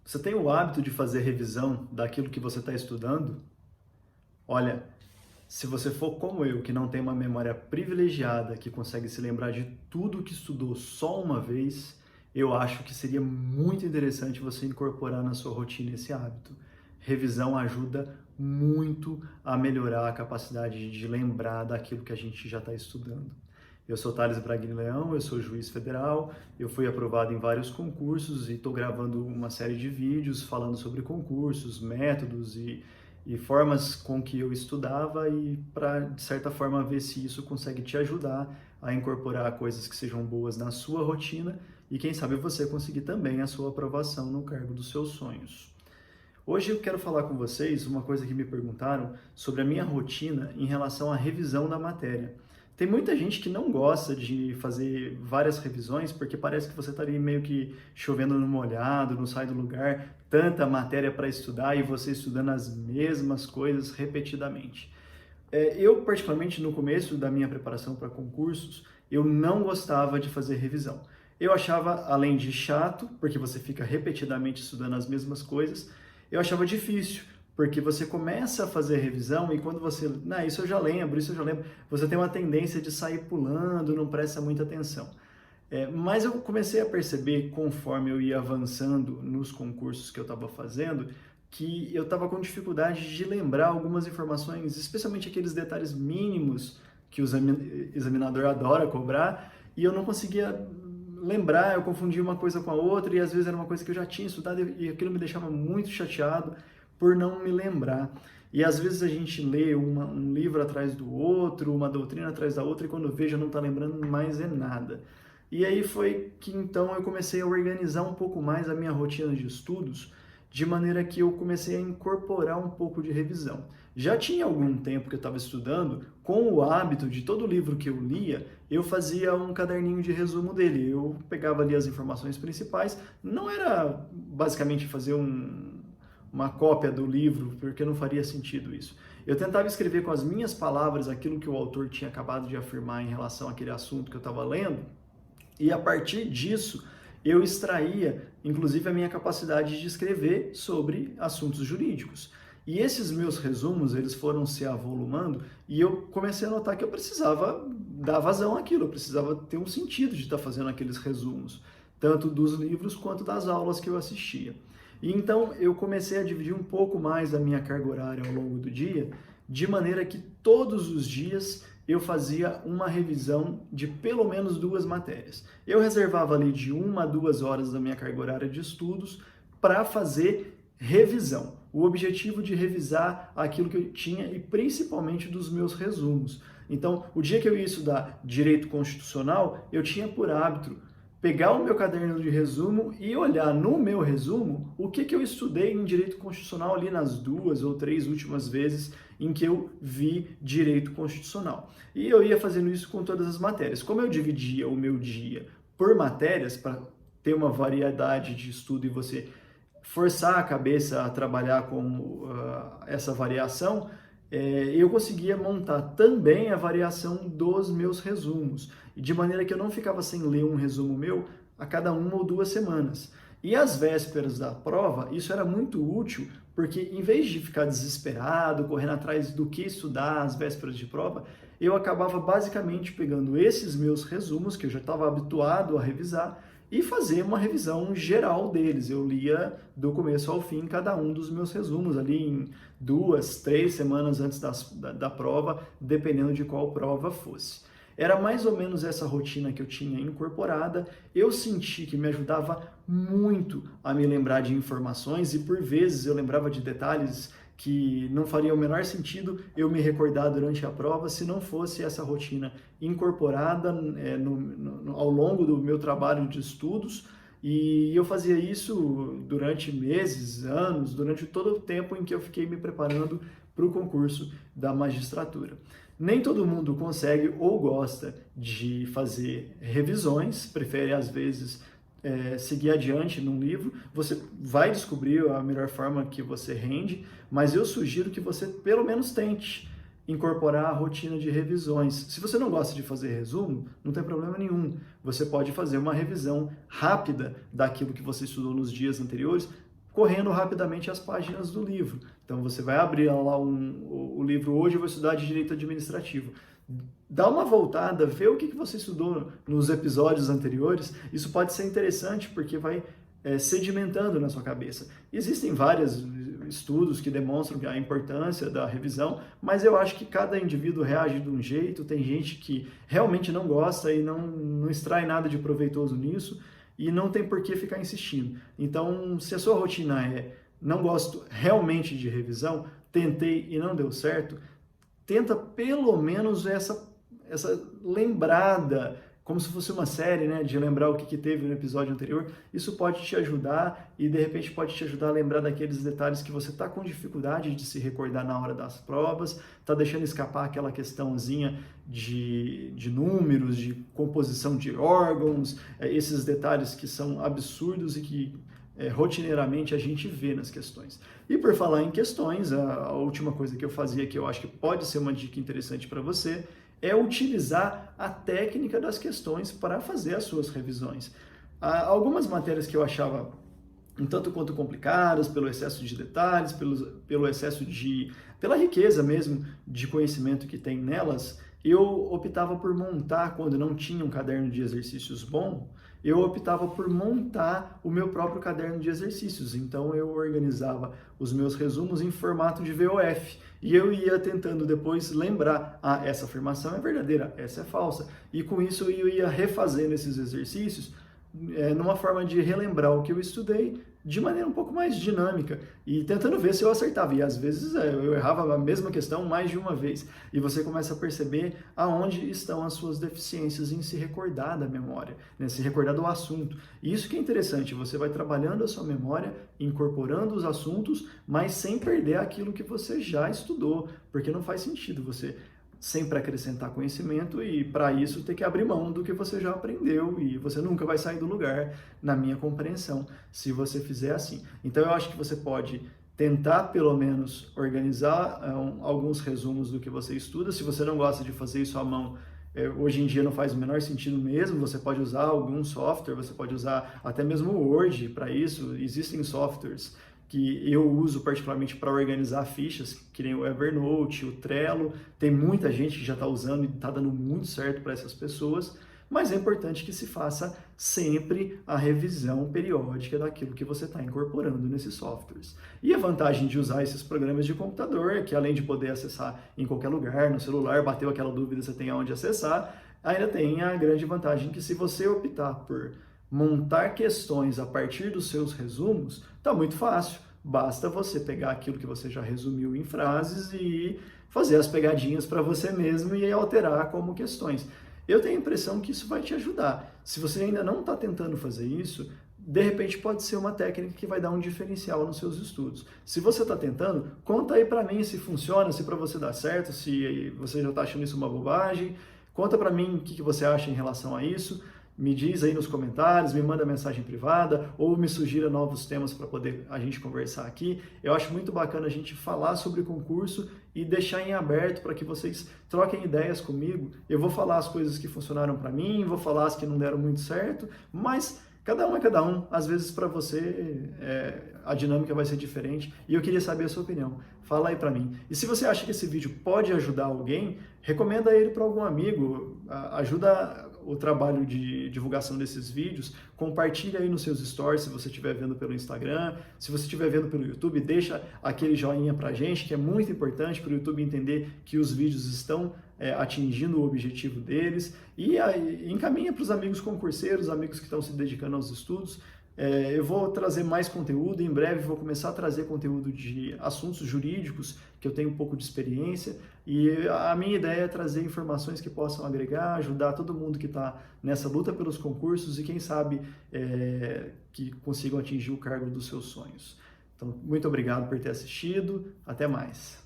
Você tem o hábito de fazer revisão daquilo que você está estudando? Olha, se você for como eu, que não tem uma memória privilegiada, que consegue se lembrar de tudo que estudou só uma vez, eu acho que seria muito interessante você incorporar na sua rotina esse hábito. Revisão ajuda muito a melhorar a capacidade de lembrar daquilo que a gente já está estudando. Eu sou Thales Braguin Leão, eu sou juiz federal, eu fui aprovado em vários concursos e estou gravando uma série de vídeos falando sobre concursos, métodos e formas com que eu estudava e para, de certa forma, ver se isso consegue te ajudar a incorporar coisas que sejam boas na sua rotina e, quem sabe, você conseguir também a sua aprovação no cargo dos seus sonhos. Hoje eu quero falar com vocês uma coisa que me perguntaram sobre a minha rotina em relação à revisão da matéria. Tem muita gente que não gosta de fazer várias revisões porque parece que você está ali meio que chovendo no molhado, não sai do lugar, tanta matéria para estudar e você estudando as mesmas coisas repetidamente. Eu, particularmente, no começo da minha preparação para concursos, eu não gostava de fazer revisão. Eu achava, além de chato, porque você fica repetidamente estudando as mesmas coisas, eu achava difícil, porque você começa a fazer revisão e quando você, isso eu já lembro, isso eu já lembro, você tem uma tendência de sair pulando, não presta muita atenção. Mas eu comecei a perceber, conforme eu ia avançando nos concursos que eu estava fazendo, que eu estava com dificuldade de lembrar algumas informações, especialmente aqueles detalhes mínimos que o examinador adora cobrar, e eu não conseguia lembrar, eu confundia uma coisa com a outra, e às vezes era uma coisa que eu já tinha estudado, e aquilo me deixava muito chateado por não me lembrar. E às vezes a gente lê um livro atrás do outro, uma doutrina atrás da outra, e quando vejo não está lembrando mais é nada. E aí foi que então eu comecei a organizar um pouco mais a minha rotina de estudos, de maneira que eu comecei a incorporar um pouco de revisão. Já tinha algum tempo que eu estava estudando, com o hábito de todo livro que eu lia, eu fazia um caderninho de resumo dele. Eu pegava ali as informações principais, não era basicamente fazer uma cópia do livro, porque não faria sentido isso. Eu tentava escrever com as minhas palavras aquilo que o autor tinha acabado de afirmar em relação àquele assunto que eu estava lendo, e a partir disso eu extraía, inclusive, a minha capacidade de escrever sobre assuntos jurídicos. E esses meus resumos, eles foram se avolumando e eu comecei a notar que eu precisava dar vazão àquilo, eu precisava ter um sentido de estar fazendo aqueles resumos, tanto dos livros quanto das aulas que eu assistia. E então eu comecei a dividir um pouco mais a minha carga horária ao longo do dia, de maneira que todos os dias eu fazia uma revisão de pelo menos 2 matérias. Eu reservava ali de 1 a 2 horas da minha carga horária de estudos para fazer revisão. O objetivo de revisar aquilo que eu tinha e principalmente dos meus resumos. Então, o dia que eu ia estudar direito constitucional, eu tinha por hábito pegar o meu caderno de resumo e olhar no meu resumo o que eu estudei em direito constitucional ali nas 2 ou 3 últimas vezes em que eu vi direito constitucional. E eu ia fazendo isso com todas as matérias. Como eu dividia o meu dia por matérias, para ter uma variedade de estudo e você forçar a cabeça a trabalhar com essa variação, eu conseguia montar também a variação dos meus resumos, de maneira que eu não ficava sem ler um resumo meu a cada 1 ou 2 semanas. E às vésperas da prova, isso era muito útil, porque em vez de ficar desesperado, correndo atrás do que estudar às vésperas de prova, eu acabava basicamente pegando esses meus resumos, que eu já estava habituado a revisar, e fazer uma revisão geral deles. Eu lia do começo ao fim cada um dos meus resumos, ali em 2, 3 semanas antes da prova, dependendo de qual prova fosse. Era mais ou menos essa rotina que eu tinha incorporada. Eu senti que me ajudava muito a me lembrar de informações e por vezes eu lembrava de detalhes que não faria o menor sentido eu me recordar durante a prova se não fosse essa rotina incorporada ao longo do meu trabalho de estudos. E eu fazia isso durante meses, anos, durante todo o tempo em que eu fiquei me preparando para o concurso da magistratura. Nem todo mundo consegue ou gosta de fazer revisões, prefere às vezes seguir adiante num livro. Você vai descobrir a melhor forma que você rende, mas eu sugiro que você pelo menos tente incorporar a rotina de revisões. Se você não gosta de fazer resumo, não tem problema nenhum. Você pode fazer uma revisão rápida daquilo que você estudou nos dias anteriores, correndo rapidamente as páginas do livro. Então você vai abrir lá o livro Hoje eu vou estudar de Direito Administrativo. Dá uma voltada, vê o que você estudou nos episódios anteriores. Isso pode ser interessante porque vai sedimentando na sua cabeça. Existem vários estudos que demonstram a importância da revisão, mas eu acho que cada indivíduo reage de um jeito. Tem gente que realmente não gosta e não extrai nada de proveitoso nisso e não tem por que ficar insistindo. Então, se a sua rotina é não gosto realmente de revisão, tentei e não deu certo, tenta pelo menos essa lembrada, como se fosse uma série, né, de lembrar o que teve no episódio anterior. Isso pode te ajudar e de repente pode te ajudar a lembrar daqueles detalhes que você está com dificuldade de se recordar na hora das provas, está deixando escapar aquela questãozinha de números, de composição de órgãos, esses detalhes que são absurdos e que rotineiramente a gente vê nas questões. E por falar em questões, a última coisa que eu fazia, que eu acho que pode ser uma dica interessante para você, é utilizar a técnica das questões para fazer as suas revisões. Algumas matérias que eu achava um tanto quanto complicadas, pelo excesso de detalhes, pelo excesso pela riqueza mesmo de conhecimento que tem nelas, eu optava por montar, quando não tinha um caderno de exercícios bom, eu optava por montar o meu próprio caderno de exercícios. Então eu organizava os meus resumos em formato de VOF. E eu ia tentando depois lembrar, essa afirmação é verdadeira, essa é falsa. E com isso eu ia refazendo esses exercícios numa forma de relembrar o que eu estudei de maneira um pouco mais dinâmica e tentando ver se eu acertava. E às vezes eu errava a mesma questão mais de uma vez. E você começa a perceber aonde estão as suas deficiências em se recordar da memória, né? Se recordar do assunto. E isso que é interessante, você vai trabalhando a sua memória, incorporando os assuntos, mas sem perder aquilo que você já estudou, porque não faz sentido você sempre acrescentar conhecimento e, para isso, ter que abrir mão do que você já aprendeu e você nunca vai sair do lugar, na minha compreensão, se você fizer assim. Então, eu acho que você pode tentar, pelo menos, organizar alguns resumos do que você estuda. Se você não gosta de fazer isso à mão, hoje em dia não faz o menor sentido mesmo, você pode usar algum software, você pode usar até mesmo o Word para isso. Existem softwares que eu uso particularmente para organizar fichas, que nem o Evernote, o Trello. Tem muita gente que já está usando e está dando muito certo para essas pessoas, mas é importante que se faça sempre a revisão periódica daquilo que você está incorporando nesses softwares. E a vantagem de usar esses programas de computador é que, além de poder acessar em qualquer lugar, no celular, bateu aquela dúvida, você tem aonde acessar, ainda tem a grande vantagem que, se você optar por montar questões a partir dos seus resumos, está muito fácil. Basta você pegar aquilo que você já resumiu em frases e fazer as pegadinhas para você mesmo e alterar como questões. Eu tenho a impressão que isso vai te ajudar. Se você ainda não está tentando fazer isso, de repente pode ser uma técnica que vai dar um diferencial nos seus estudos. Se você está tentando, conta aí para mim se funciona, se para você dá certo, se você já está achando isso uma bobagem. Conta para mim o que você acha em relação a isso. Me diz aí nos comentários, me manda mensagem privada ou me sugira novos temas para poder a gente conversar aqui. Eu acho muito bacana a gente falar sobre concurso e deixar em aberto para que vocês troquem ideias comigo. Eu vou falar as coisas que funcionaram para mim, vou falar as que não deram muito certo, mas cada um é cada um. Às vezes para você a dinâmica vai ser diferente e eu queria saber a sua opinião. Fala aí para mim. E se você acha que esse vídeo pode ajudar alguém, recomenda ele para algum amigo, ajuda o trabalho de divulgação desses vídeos, compartilha aí nos seus stories se você estiver vendo pelo Instagram, se você estiver vendo pelo YouTube, deixa aquele joinha pra gente, que é muito importante para o YouTube entender que os vídeos estão atingindo o objetivo deles, e encaminha para os amigos concurseiros, amigos que estão se dedicando aos estudos. Eu vou trazer mais conteúdo, em breve vou começar a trazer conteúdo de assuntos jurídicos, que eu tenho um pouco de experiência, e a minha ideia é trazer informações que possam agregar, ajudar todo mundo que está nessa luta pelos concursos e quem sabe que consigam atingir o cargo dos seus sonhos. Então, muito obrigado por ter assistido, até mais.